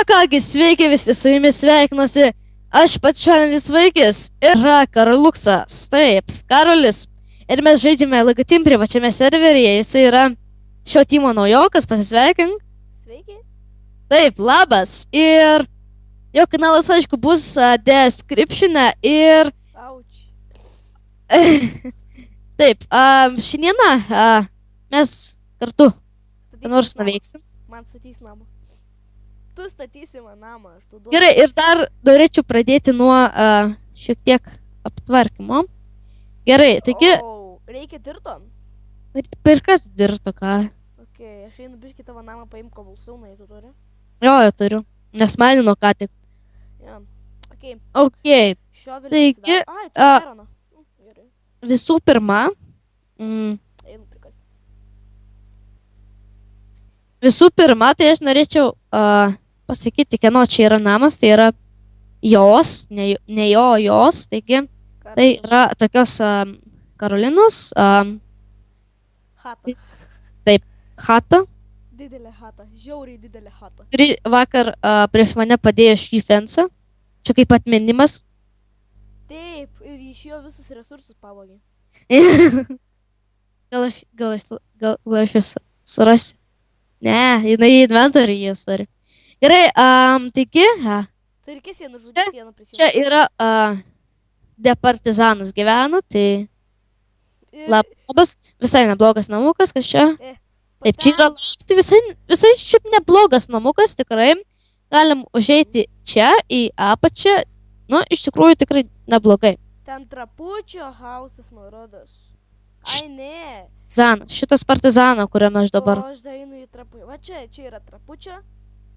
Kągi, sveiki visi, su jumis sveikinuosi. Aš pats Šalinis Vaikis ir yra Karoluksas. Taip, Karolis. Ir mes žaidžiame Legatim privačiame serveryje. Jis yra šio timo naujokas, pasisveikink. Sveiki. Taip, labas. Ir jo kanalas, aišku, bus descriptione ir... Auč. Taip, šiandieną mes kartu ką nors nuveiksim. Man statys namą. Tu statysi man namą, aš tu duodu. Gerai, ir dar norėčiau pradėti nuo šiek tiek aptvarkymo. Gerai, taigi, Reikia dirto? per kas dirto ką? Ok, aš einu biškį tavo namą paimk kobalsūną, tu turi? Jo, turiu, nes manino ką tik. Jo, ok. Ok, Šiovelis Taigi, Ai, tu ironą. Gerai, visų pirma, einu prikas. tai aš norėčiau pasakyti, kieno čia yra namas, tai yra jos, ne jos, taigi, tai yra tokios Karolinos Hata. chata, Didelė hata, žiauriai didelė hata. kuri vakar prieš mane padėjo šį fensą, čia kaip atminimas. Taip, ir iš jo visus resursus pavogė. Gal aš jūs surasiu. Ne, jinai į inventorių jūs turi. Gerai, taigi, Tai ir kas jie nužudys vieną čia prisijungti? yra departizanas gyvena, tai Ir labas, visai neblogas namukas, kas čia. Taip, čia yra paten- visai šiaip neblogas namukas, tikrai. Galim užeiti čia į apačią, nu, iš tikrųjų tikrai neblogai. Ten trapučio hausas, man rodos. Ai, ne. Šitas partizano, kuriame aš dabar. O aš dar einu į trapučio. Va čia yra trapučio.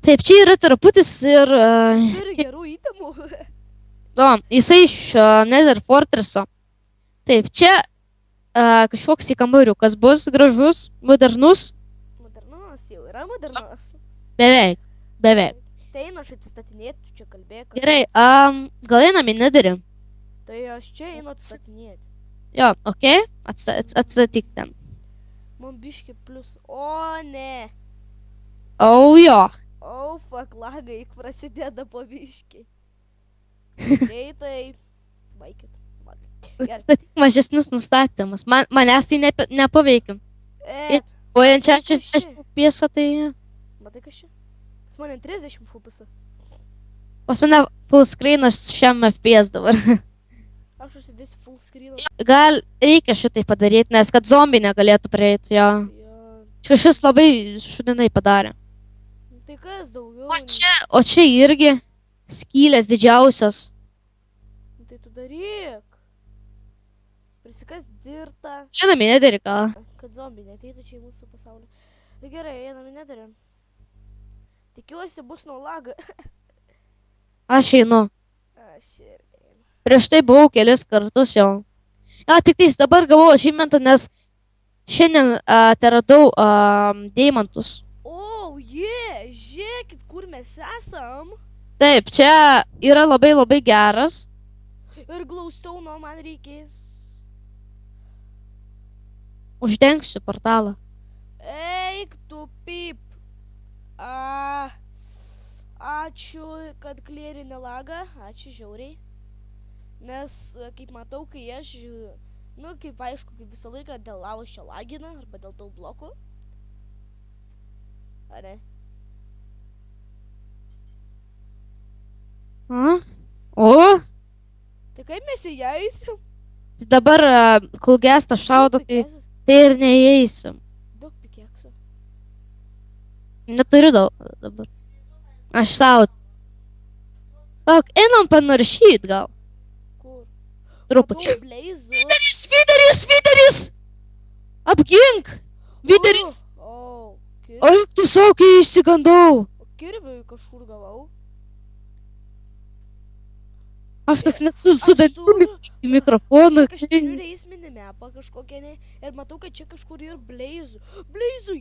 Taip, čia yra traputis ir Turi gerų įtemų. jisai iš Nether Fortresso. Taip, čia kažkoks į kambariukas bus gražus, modernus, Modernus jau yra modernus. beveik. Tai einu aš atsistatinėti, tu čia kalbėk. Gerai, gal einam į Netherį? Tai aš čia einu atsistatinėti. Jo, ok, atstatyk ten. Man biški plus. O, ne. Jo. O, fuck, lagai, prasideda po biški. Greitai. Baikit. Gerai. Atstatyk mažesnius nustatymus. Manęs tai nepaveikia. O ant 60 FPS tai... Matai kas čia? Pas mane 30 FPS. Pas mane full screen šiam FPS dabar. Aš užsidėsiu full screen. Gal reikia šitai padaryti, nes kad zombiai negalėtų prieiti, jo. Jo. Kažkas labai šudinai padarė. Tai kas daugiau? O čia irgi skylės didžiausios. Tai tu daryk. Prisikas dirtą. Einam į Netherį gal. Kad zombiai neteitų čia į mūsų pasaulį. Tai gerai, einam į Netherį. Tikiuosi bus nuo laga. Aš einu. Aš ir einu. Prieš tai buvau kelis kartus jau. Tik tais dabar gavau achievementą, nes šiandien teradau deimantus. O, žiūrėkit, kur mes esam. Taip, čia yra labai labai geras. Ir glaustauno man reikės. Uždengsiu portalą. Eik tu pip. Ačiū, kad klėrinė laga. Ačiū žiauriai. Nes, kaip matau, kai aš, kaip aišku, kaip visą laiką dėl lavos čia lagina, arba dėl tų blokų. Ar ne? O, Tai kaip mes įeisim? tai dabar, kol gesta šaudo, tai ir neįeisim. Daug pikeksų. Neturiu dabar. Aš savo. Einam panaršyt gal. Kur? Truputį. Matau bleizų. Videris! Apgink! Videris! O, Ai, tu saukiai išsigandau. kirviui kažkur gavau. Aš toks net sudačiu į mikrofoną. Aš turiu reisminį mapą kažkokią, ne? Ir matau, kad čia kažkur yra bleizų. Bleizui!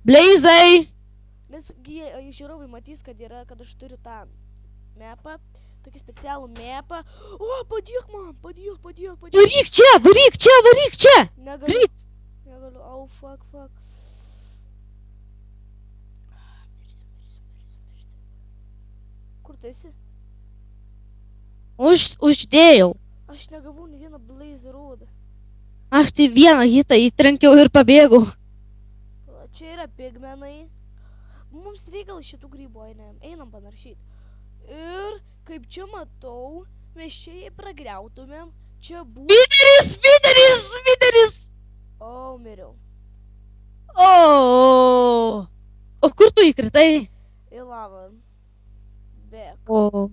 Bleizai! Nes žiūrovai matys, kad aš turiu tą mapą, tokį specialų mapą. O, padėk man, padėk. Varyk čia! Negaliu, Greit! negaliu, au, fuck. Kur tu esi? Uždėjau. Aš negavau nei vieną blaze rodą. Aš tai vieną hitą įtrenkiau ir pabėgau. Pala, čia yra pigmenai. Mums reikia gal šitų grybų, einam panaršyti. Ir kaip čia matau, mes čia jį pragriautumėm. Čia būtų... Videris! O, miriau. O kur tu įkritai? Į lavą. Bėk. O.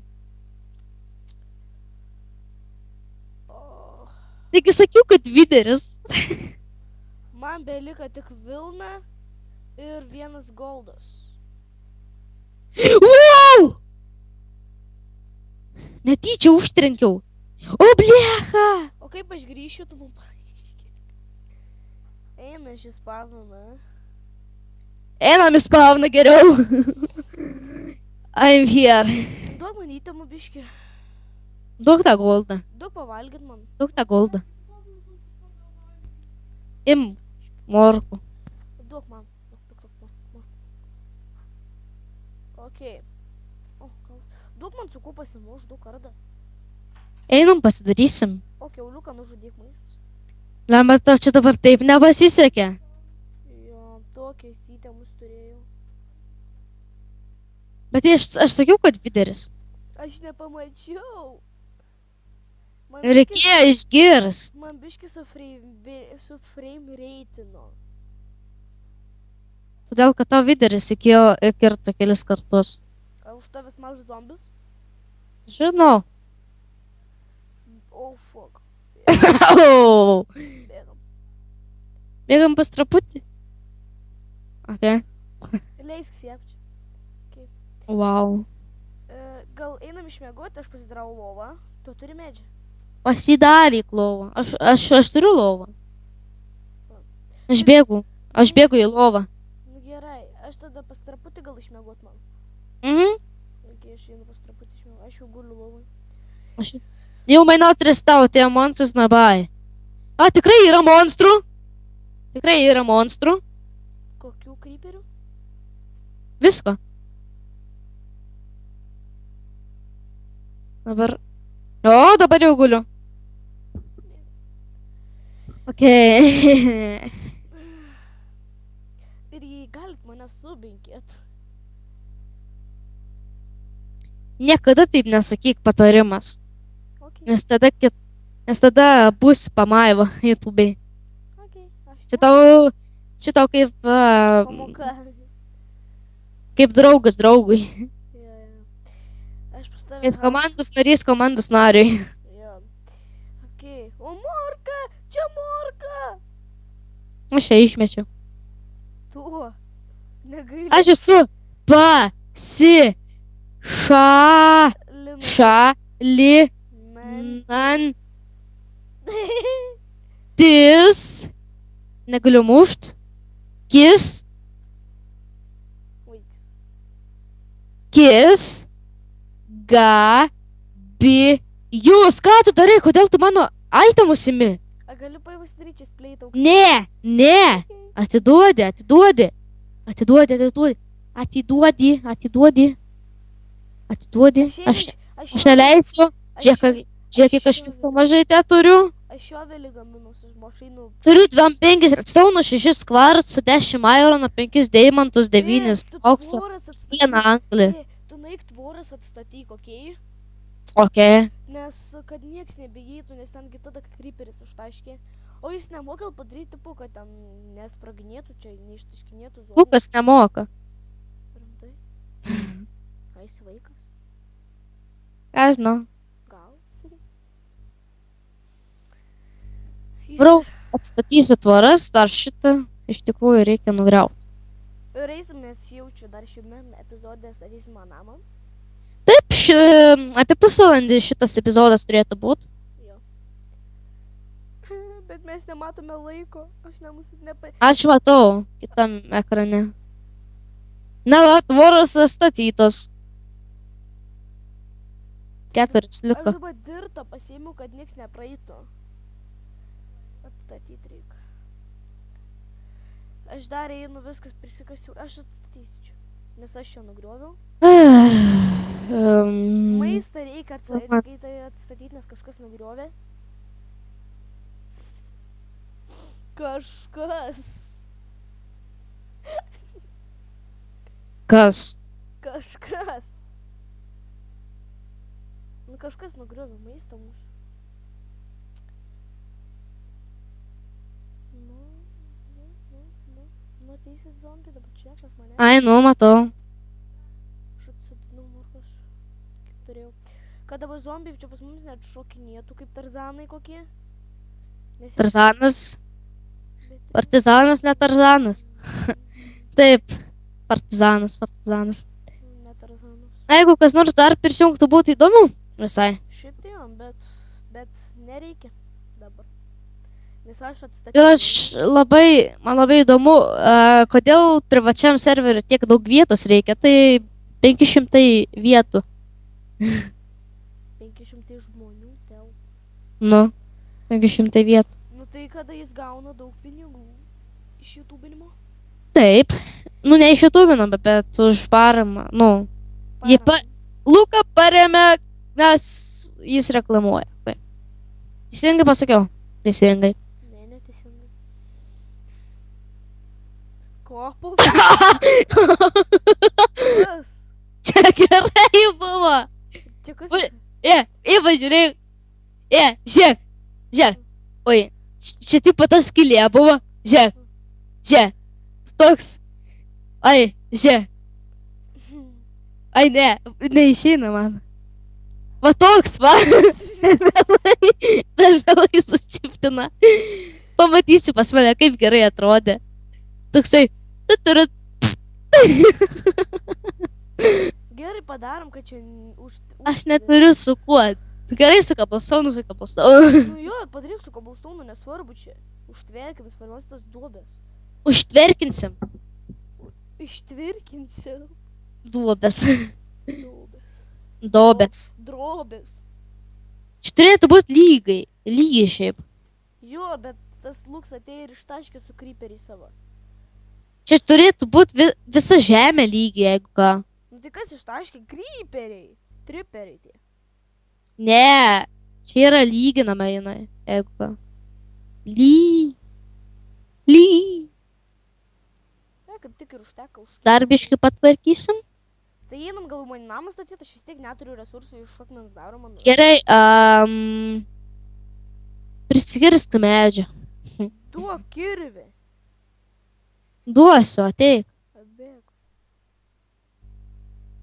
O. Taigi sakiau, kad videris. Man belika tik vilna ir vienas goldas. Wow! Netyčia užtrenkiau. O, blecha! O kaip aš grįšiu, tu man paaiškink. Eina šis pavana. Einam į spawną geriau. I'm here. Duok man įtamų biškį. Duok tą goldą. Duok pavalgyt man. Duok tą goldą. Im morku. Duok man. Duok. Okei. O, gal. Duok man cukų pasimuš, duok kardą. Einam pasidarysim. O, kiauliuką nužudyk maistas. Lemba, tau čia dabar taip nepasisekė. Jo, tokią įtėmus turėjau. Bet aš sakiau, kad videris. Aš nepamačiau. Reikėjo išgirst. Man biški su frame reitino. Todėl, kad tau videris įkirto kelis kartus. Ar už tavęs mažas zombis? Žinau. Oh, fuck. Oh. Bėgam. Bėgam pas traputį. Okay. Leisk siepti. Wow. Gal einam išmiegoti, aš pasidarau lovą. Tu turi medžią. Pasidaryk lovą. Aš turiu lovą. Aš bėgu į lovą. Nu gerai, aš tada pas traputį gal išmiegot man. Okay, aš einu pas traputį išmiegot. Aš jau guliu lovai. Jau mai tau, tie monstras nabai. A, tikrai yra monstrų? Tikrai yra monstrų? Kokių kryperių? Visko. Dabar. O, dabar jau guliu. Okei. Ir jei galit mane subinkėt. Niekada taip nesakyk patarimas. Okay. Nes tada bus pamaiva YouTube'ai. Okay, Čia tau kaip... Pamoka. Kaip draugas draugui. Aš pas tavę... Kaip komandos nariui. Jo. Okay. O morka! Čia morka! Aš ją išmečiau. Tu. Negaili. Aš esu tis. Negaliu mušt. Kis. Jūs, ką tu darai? Kodėl tu mano itemus imi? A galiu pasidaryti čia spleitą? Ne. Atiduodi. Aš neleisiu. Žiūrėk, kiek aš visko mažai te turiu. Aš jo vėlį gaminus iš mašinų. Turiu 5 redstone, 6 kvarcų, 10 ironą, 5 deimantus, 9 aukso, 1 anglį. Tu nueik tvoras atstatyk, okei? Okay. Nes, kad nieks nebegėtų, nes tengi tada kryperis ištaškė. O jis nemoka padaryti, kad ten nespraginėtų, čia neištaškinėtų zonų. Lukas nemoka. Rimtai? Ką jis vaikas? Ką žinau. Gal? Brau, atstatysiu tvoras, dar šitą iš tikrųjų reikia nugriauti. Ir eisimės jaučiu dar šiame epizode statysim namą. Taip, apie pusvalandį šitas epizodas turėtų būti. Jo. Bet mes nematome laiko. Aš matau kitam ekrane. Na, va, tvoros statytos. 4 liko. Aš dabar dirto pasiėmiau, kad nieks nepraeitų. Atstatyti reikia. Aš dar einu viskas prisikasiu. Aš atstatysiu. Nes aš čia nugrioviau. Um, Maistą reikia tai atstatyti, nes kažkas nugriovė. Kažkas. Kas? Kažkas. Nu kažkas nugriovė maistą mūsų. Nu, teisis zombi, dabar čia kas mane. Ai, nu, matau. Aš atsidinau morkos. Kaip turėjau. Kad dabar zombiai čia pas mums net šokinėtų kaip tarzanai kokie. Tarzanas. Partizanas, ne tarzanas. Taip. Partizanas. Ne tarzanas. Jeigu kas nors dar prisijungtų, būtų įdomu. Visai. Šiaip tai jo, bet nereikia dabar. Nes aš atstatysiu. Ir man labai įdomu, kodėl privačiam serveriui tiek daug vietos reikia. Tai 500 vietų. 500 žmonių tel. Nu, 500 vietų. Nu tai kada jis gauna daug pinigų iš YouTube'inimo? Taip. Nu, ne iš YouTube'ino, bet už paramą. Nu, Luką paremė, nes jis reklamuoja. Taip. Teisingai pasakiau? Teisingai. Ne, neteisingai. Kopul. Kas? Čia gerai buvo. Čia kas? Iva, žiūrėk. Žiūrėk. Oi, čia tipo tas skylė buvo. Žiūrėk. Toks. Ai, žiūrėk. Ai, ne, neišeina man. Va toks, va. Per vėlai sušiptina. Pamatysiu pas mane, kaip gerai atrodė. Toksai. Gerai padarom, kad čia Aš neturiu su kuo. Gerai su kablstonu. Nu jo, padaryk su kablstonu, nesvarbu čia. Užtverkim, svarbiausia tas duobės. Užtverkinsim. Ištvirkinsim. Duobės. Drobės. Čia turėtų būti lygiai šiaip. Jo, bet tas Luks atėjo ir ištaškė su creeperį savo. Čia turėtų būti visa žemė lygiai, jeigu ką. Nu tai kas ištaškė? Creeperiai. Triperiai tie. Ne, čia yra lyginama jinai, jeigu ką. Ja, kaip tik ir užteka už. Dar biškį patvarkysim. Tai einam gal man namą statyti, aš vis tiek neturiu resursų iš akmens daro, man. Gerai, prisikirstu medžią. Duok kirvį. Duosiu, ateik. Atbėg.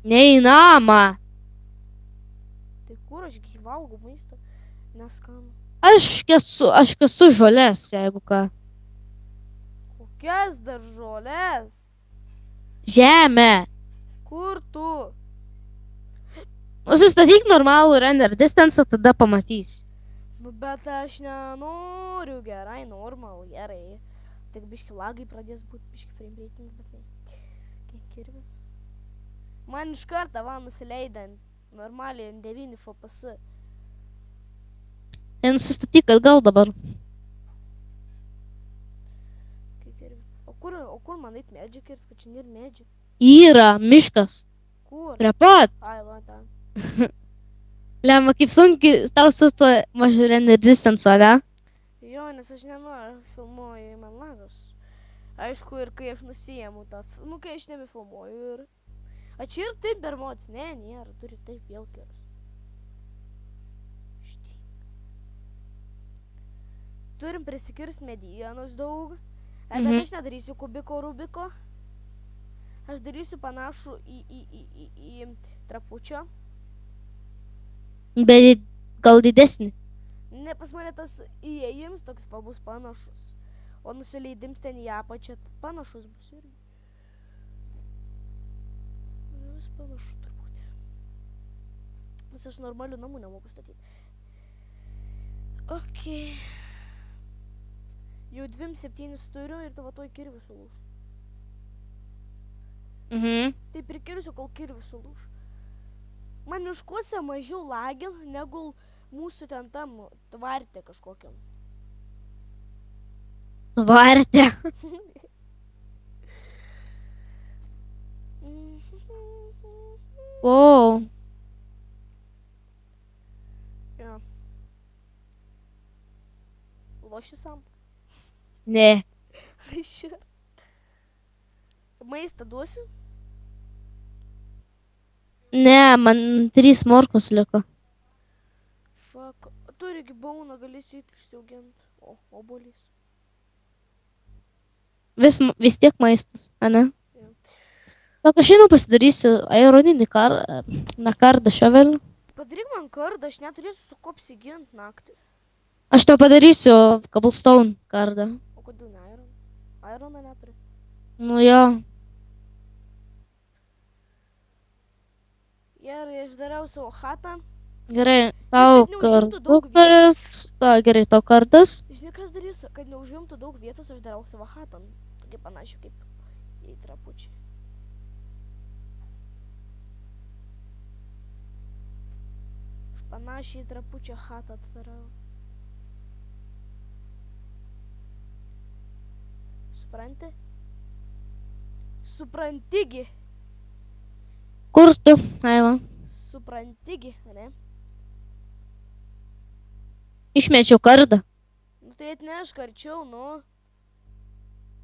Ne į namą. Tai kur aš valgau maistą? Neskanu. Aš kasu žolės, jeigu ką. Kokias dar žolės? Žemė. Kur tu? Nusistatyk normalų render distance, tada pamatysi. Nu bet aš nenoriu, gerai, normal, gerai. Tik biški lagai pradės būti, biški frame ratings, bet ne. Kirvis. Man iš karto va nusileidant normaliai 9 FPS. Nusistatyk atgal dabar. O kur man eit medžiai kirs, kad čia nėra medžiai? Yra miškas. Kur? Prie pat. Ai, va, ten. Lemma, kaip sunkiai tau su to mažu render distance, ne? Jo, nes aš nenoriu, filmuoju, man lagas. Aišku, ir kai aš nusiėmu tą, nu kai aš nebefilmuoju ir... A čia ir taip per mods, ne, nėra, turi taip vėl kirs. Turim prisikirst medienos daug. Bet aš nedarysiu kubiko rubiko. Aš darysiu panašų į trapučio. Bet gal didesnį. Ne, pas mane tas įėjims toks va bus panašus. O nusileidims ten į apačią panašus bus irgi. Vis panašu turbūt. Nes aš normalių namų nemoku statyti. Ok. Jau 2-7 turiu ir tavo toj kirvis sulūš. Tai prikirsiu, kol kirvis sulūš. Man miškuose mažiau lagil, negu mūsų ten tam tvarte kažkokiam. Tvarte? Wow. Jo. Loši sam. Ne. Šir. Maistą duosi? Ne, man 3 morkos liko. Fuck. Turi gyvūną, galėsi įti išsiaugint. O, obolys. Vis tiek maistas, ane? Jo. Sako, aš šiandien pasidarysiu aeroninį kardą šoveliu. Padaryk man kardą, aš neturėsiu su kuo apsigint naktį. Aš tau padarysiu cobblestone kardą. O kodėl ne Iron? Ironą neturi. Nu jo. Gerai, aš dariau savo chatą. Gerai, tau kad neužimtų daug kardas. Gerai, tau kardas. Žinai, kas darysiu, kad neužimtų daug vietos, aš darau savo chatą. Tokia panašiai kaip į trapučiai. Aš panašiai į trapučią chatą atvarau. Supranti? Suprantigi? Kur tu? Aiva. Suprantigi, ne? Išmečiau kardą. Nu tai atnešk arčiau, nu.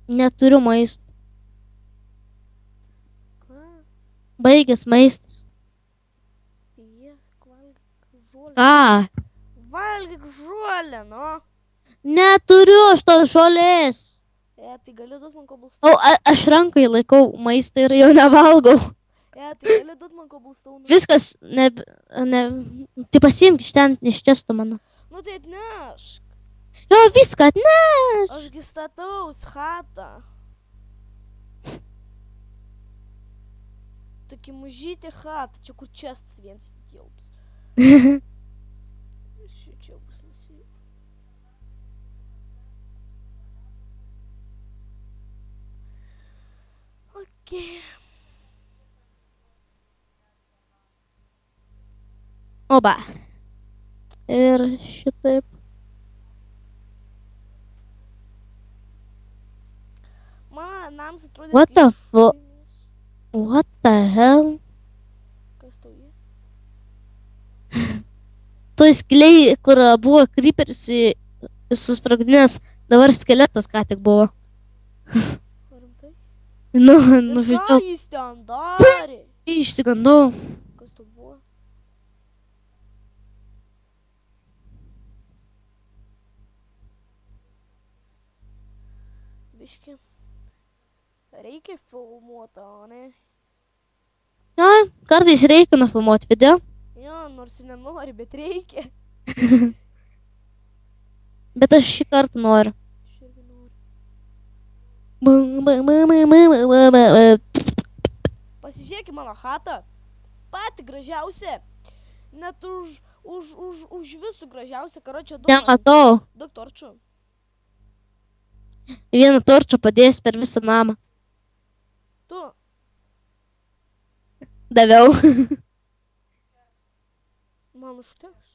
Neturiu maisto. Ką? Baigęs maistas. Jie, valgyk žolę. Ką? Valgyk žolę, nu. Neturiu aš tos žolės. Tai gali duot man O, cobblestone. aš rankai laikau maistą ir jo nevalgau. Tai gali duot man cobblestone. Viskas, tai pasiimk iš ten, iš često mano. Nu tai atnešk. Jo, viską atneš. Ašgi stataus chatą. Tokį mažytį chatą, čia kur čestas viens tilps. Čia bus nusivyk. Okei. Oba. Ir šitaip. Man nams atrodė... What the keistas. What the hell? Kas tau jie? Tu skiliai, kur buvo creeperis susprogdinęs, dabar skeletas ką tik buvo. Rimtai? Nu, Ir ką nužydžiau. jis ten darė? Išsigandau. Kas tau buvo? Biški. Reikia filmuoti, o ne? Jo, kartais reikia nufilmuoti video. Jo, nors ir nenori, bet reikia. Bet aš šį kartą noriu. Aš irgi noriu. Pasižiūrėk į mano chatą. Pati gražiausia. Net už visų gražiausia. Karočią Nematau. daug torčių. Vieną torčą padėjęs per visą namą. Tu. Daviau. Man užteks.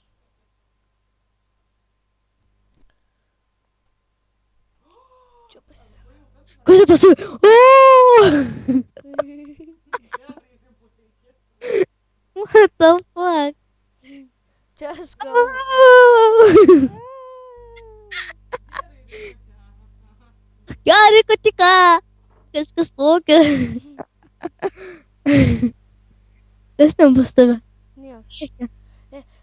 Čia pasisėmė. Kas čia pasakė? What the fuck? Čia aš kalbu. Gerai, kotika. Kažkas tokio. Kas ten pas tave? Nieko.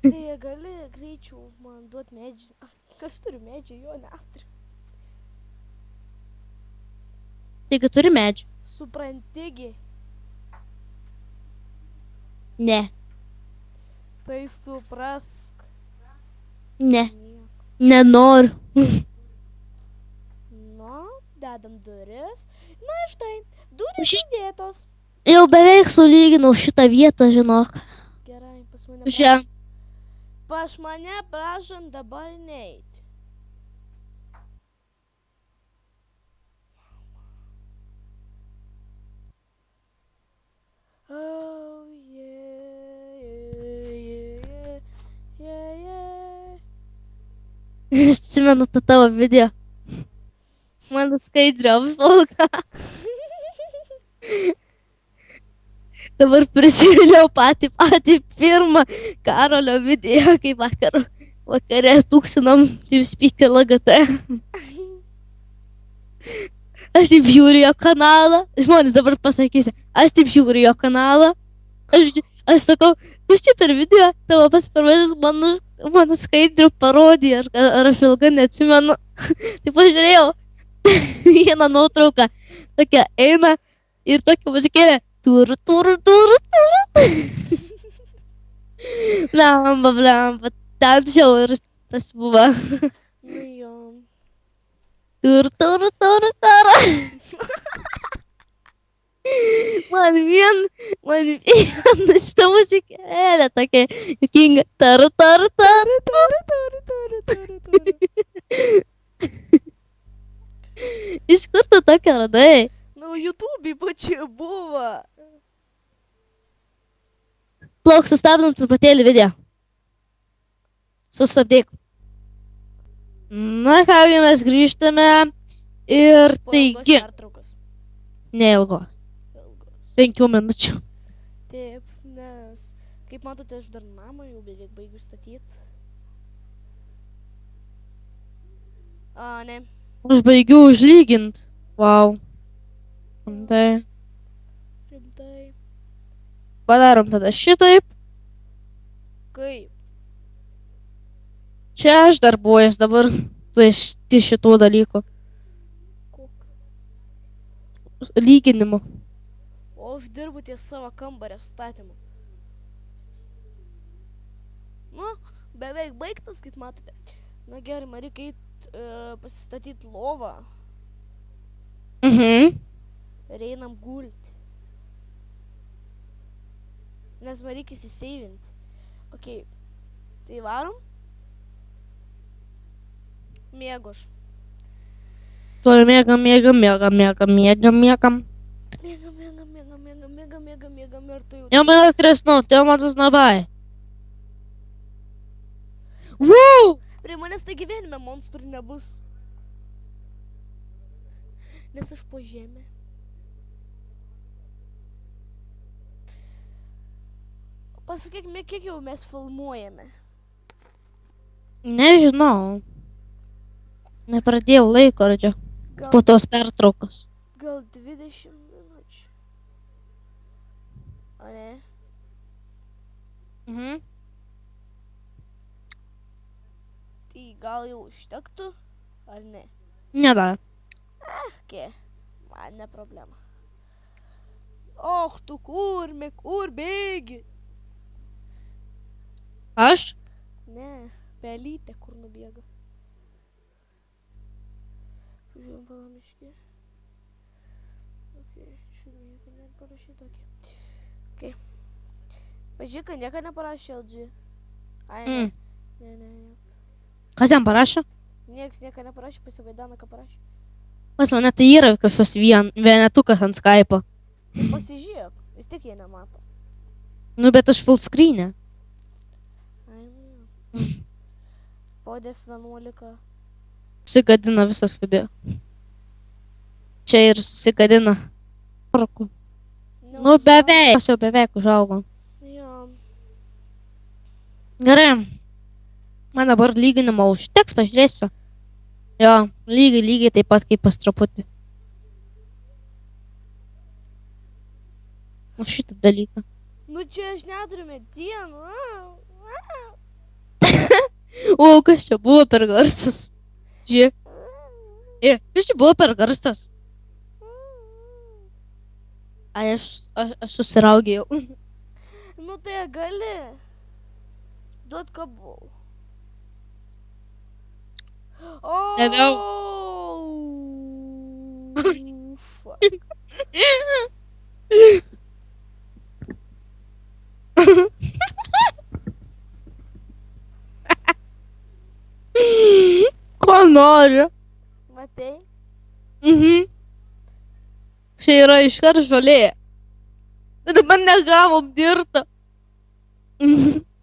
Tai gali greičiau man duot medžių. Kas turi medžių, jo neturiu. Taigi turi medžių? Suprantigi. Ne. Tai suprask. Ne. Nieko. Nenoriu. Nu, dedam duris. Na ir štai, duris įdėtos. Jau beveik sulyginau šitą vietą, žinok. Gerai, pas mane. Žiūrėk. Pas mane prašom dabar neit. Oh, yeah. Aš atsimenu tą tavo video. Mano skaidrė apvalga. Dabar prisiminiau patį pirmą Karolio video, kai vakare tūksinom TeamSpeak LGT. Aš taip žiūriu jo kanalą. Žmonės dabar pasakysi, aš taip žiūriu jo kanalą. Aš sakau, kas čia per video, tavo pirmasis mano skaidrių parodija, ar aš ilgai neatsimenu. Tai pažiūrėjau vieną nuotrauką, tokia eina ir tokia muzikėlė. Tur. Blemba. Ten žiaurus tas buvo. Nu jo. Tur. Man vien šitą muzikėlę tokia juokinga. Tar. Iš kur tu tokia radai? Nu, YouTube pačiu buvo. Plauk, sustabdom truputėlį video. Sustabdyk. Na kągi, mes grįžtame ir taigi, neilgos, 5 minučių. Taip, nes, kaip matote, aš dar namą jau beveik baigiu statyti. Ne. Aš baigiu užlygint. Vau. Rimtai. Padarom tada šitaip. Kaip? Čia aš darbuojas dabar. Tai šitų dalykų. Lyginimu. O aš dirbu ties savo kambario statymu. Nu, beveik baigtas, kaip matote. Na gerai, man reikia pasistatyti lovą. Ir einam gulti. Nes man reikia įsiseivinti. Ok, tai varom. Miegu aš. Tuoj miegam. Miegam ir tu jau... Eu me estresso não, tem uma dos nabai. Prie manęs tai gyvenime monstrų nebus. Nes aš po žemę. Pasakykime, kiek jau mes filmuojame. Nežinau. Nepradėjau laikrodžio. Po tos pertraukos. Gal 20 minučių. O ne? Tai gal jau užtektų, ar ne? Ne dar. Ok, man ne problema. Och, tu kur bėgi? Aš? Ne, pelytė kur nubėga. Žiūrėjom palamiškį. Ok, žiūrėjom, nieko neparašė tokį. Ok. Pažiūrėk, kad nieko neparašė LG. Ai, ne. Kas jam parašė? Nieks nieko neparašė, pasivaidano, ką parašė. Pas mane tai yra kažkas vienetukas ant Skype'o. Pasižiūrėk, vis tiek jie nemato. Nu, bet aš full screen'e. Ai, nu. Po F11. Susigadina visas video. Čia ir susigadina. Nu, beveik. Aš jau beveik užaugau. Jo. Gerai. Man dabar lyginimo užteks, pažiūrėsiu. Jo, lygiai taip pat kaip pas truputį. O šitą dalyką. Nu čia aš neturiu medienų. O, kas čia buvo per garsas? Žiūrėk. Kas čia buvo per garsas? Ai, aš susiraugėjau. Nu tai gali. Duot kabau. Daviau. Fuck. Ko nori? Matai? Čia yra iškart žolė. Dabar negavom dirtą.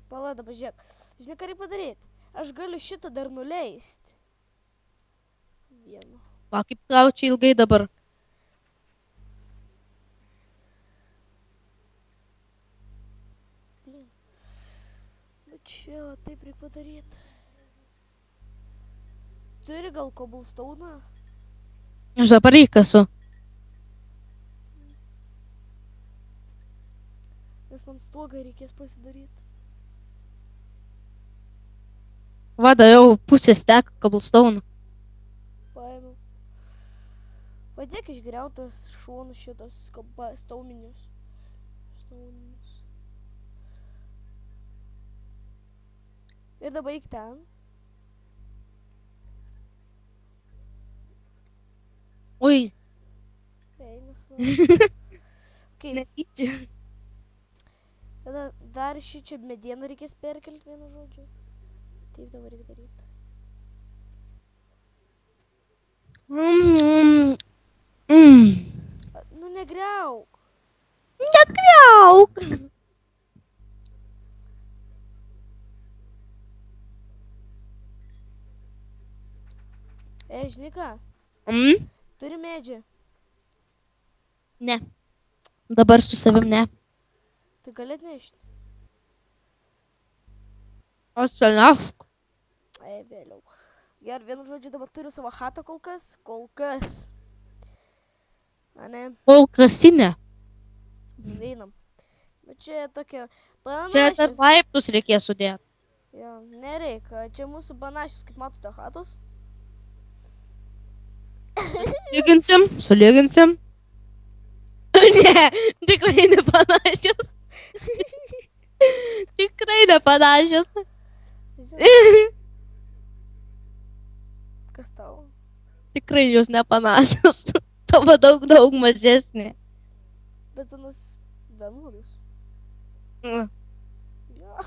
Pala, dabar žiūrėk. Žinai, ką reikia padaryti? Aš galiu šitą dar nuleisti. Vienu. Va, kaip tau čia ilgai dabar. Čia va, taip reikia padaryti. Turi gal cobblestone? Aš dabar įkasu. Nes man stogą reikės pasidaryti. Vada jau pusės teka cobblestone. Paėmiau. Padėk išgriautas šonus šitos stauminius. Ir dabar eik ten. Oi, Eilis va. Okay. netyčia. Tada dar šį čia medieną reikės perkelti vienu žodžiu. Taip dabar reikia daryti. Nu negriauk. Nekriauk. Žinai ką? Turi medžią. Ne. Dabar su savim ne. Tai gali atnešti. Aš čia nešk. Vėliau. Gerai, vienu žodžiu dabar turiu savo chatą kol kas. Kol kas. Ane, Kol kasinė. einam. Nu čia tokia Čia dar panašios. laiptus reikės sudėti. Jo, nereikia. Čia mūsų panašios, kaip matote, chatos. Sulyginsim. Ne, tikrai nepanašios. Tikrai nepanašios. Žinai, kas tau? Tikrai jos nepanašios. Tavo daug mažesnė. Bet anas vienuolis. Mm. Ja.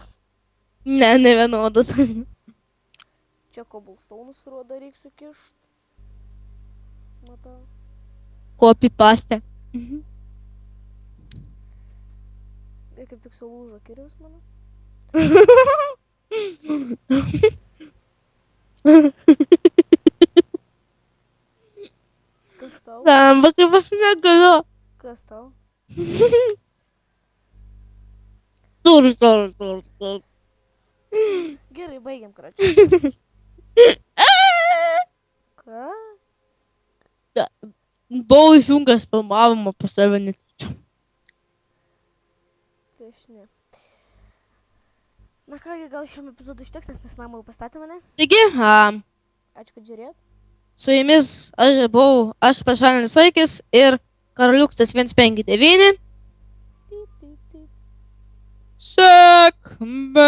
Ne vienodas. Čia cobblestone rodo reikia sukišt. Matau. Copy paste. Ir kaip tik sulūžo kiriaus mano. Kas tau? Ramba, kaip aš negaliu. Kas tau? Tur. Gerai, baigiam kračiu. Ką? Buvau išjungęs filmavimą pas save netyčia. Tai aš ne. Na kągi, gal šiam epizodui užteks, nes mes namą jau pastatėme, ne? Taigi, Ačiū, kad žiūrėjot. su jumis aš pašalinis vaikis ir Karoliuksas 159. Taip, taip, taip. Sėkmės.